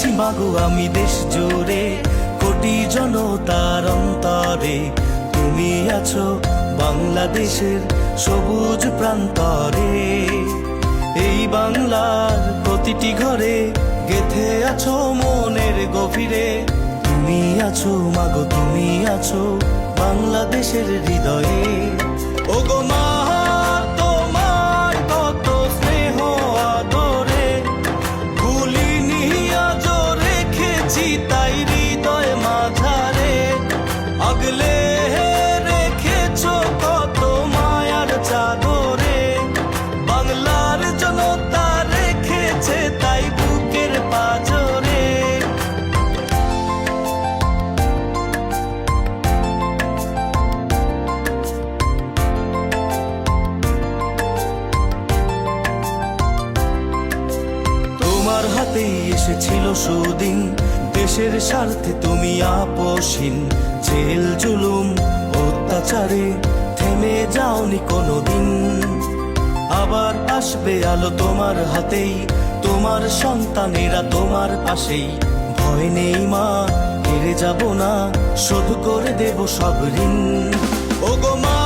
আছি মাগো আমি দেশ জুড়ে, কোটি জনতার অন্তরে তুমি আছো বাংলাদেশের সবুজ প্রান্তরে। এই বাংলার প্রতিটি ঘরে গেথে আছো মনের গভীরে, তুমি আছো মাগো তুমি আছো বাংলাদেশের হৃদয়ে। ওগো মা তোমার কত স্নেহ আদরে, ভুলিনি আজো রেখেছি তাই হৃদয় মাঝারে। আগলে রেখেছো কত মায়ার চাদরে, বাংলার জনতা রেখেছে তাই বুকের পাঁজরে। তোমার হাতেই এসেছিল সুদিন, দেশের স্বার্থে তুমি আপোষহীন। জেল জুলুম অত্যাচারে থেমে যাওনি কোনোদিন, আবার আসবে আলো তোমার হাতেই, তোমার সন্তানেরা তোমার পাশেই। ভয় নেই মা, হেরে যাব না, শোধ করে দেব সব ঋণ। ওগো মা